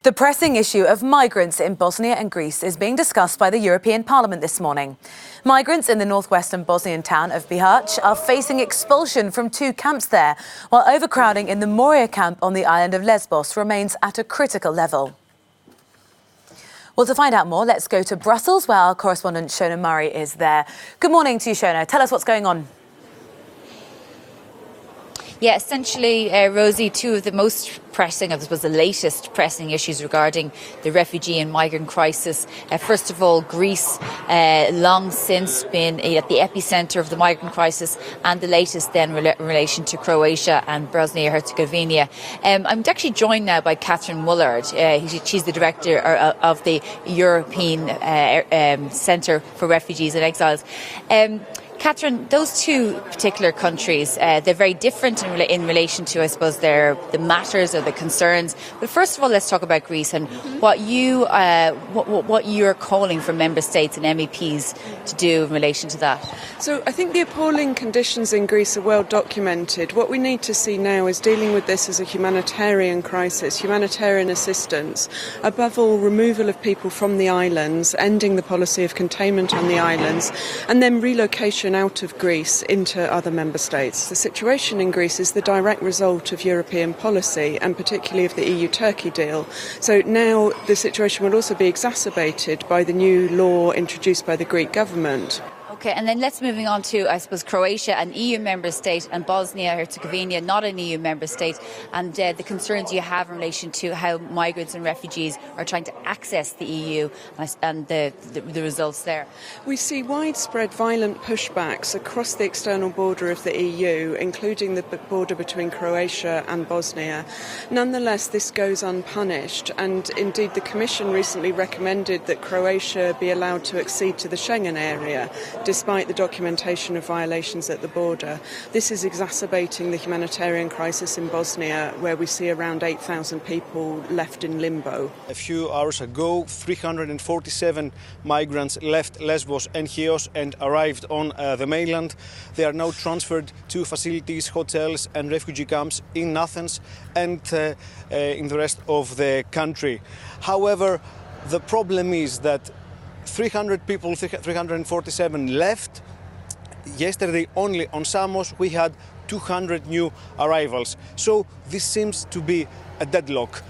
The pressing issue of migrants in Bosnia and Greece is being discussed by the European Parliament this morning. Migrants in the northwestern Bosnian town of Bihać are facing expulsion from two camps there, while overcrowding in the Moria camp on the island of Lesbos remains at a critical level. Well, to find out more, let's go to Brussels, where our correspondent Shona Murray is there. Good morning to you, Shona. Tell us what's going on. Yeah, essentially, Rosie, two of the most pressing, I suppose the latest pressing issues regarding the refugee and migrant crisis. First of all, Greece, long since been at the epicentre of the migrant crisis, and the latest then in relation to Croatia and Bosnia-Herzegovina. I'm actually joined now by Catherine Mullard. She's the director of the European Centre for Refugees and Exiles. Catherine, those two particular countries, they're very different in relation to, I suppose, the matters or the concerns. But first of all, let's talk about Greece and what you're calling for member states and MEPs to do in relation to that. So I think the appalling conditions in Greece are well documented. What we need to see now is dealing with this as a humanitarian crisis, humanitarian assistance, above all removal of people from the islands, ending the policy of containment on the islands, and then relocation out of Greece into other member states. The situation in Greece is the direct result of European policy and particularly of the EU-Turkey deal. So now the situation will also be exacerbated by the new law introduced by the Greek government. Okay, and then let's moving on to, I suppose, Croatia, an EU member state, and Bosnia-Herzegovina, not an EU member state, and the concerns you have in relation to how migrants and refugees are trying to access the EU and the results there. We see widespread violent pushbacks across the external border of the EU, including the border between Croatia and Bosnia. Nonetheless, this goes unpunished, and indeed the Commission recently recommended that Croatia be allowed to accede to the Schengen area, despite the documentation of violations at the border. This is exacerbating the humanitarian crisis in Bosnia, where we see around 8,000 people left in limbo. A few hours ago, 347 migrants left Lesbos and Chios and arrived on the mainland. They are now transferred to facilities, hotels and refugee camps in Athens and in the rest of the country. However, the problem is that 300 people, 347 left. Yesterday, only on Samos, we had 200 new arrivals. So this seems to be a deadlock.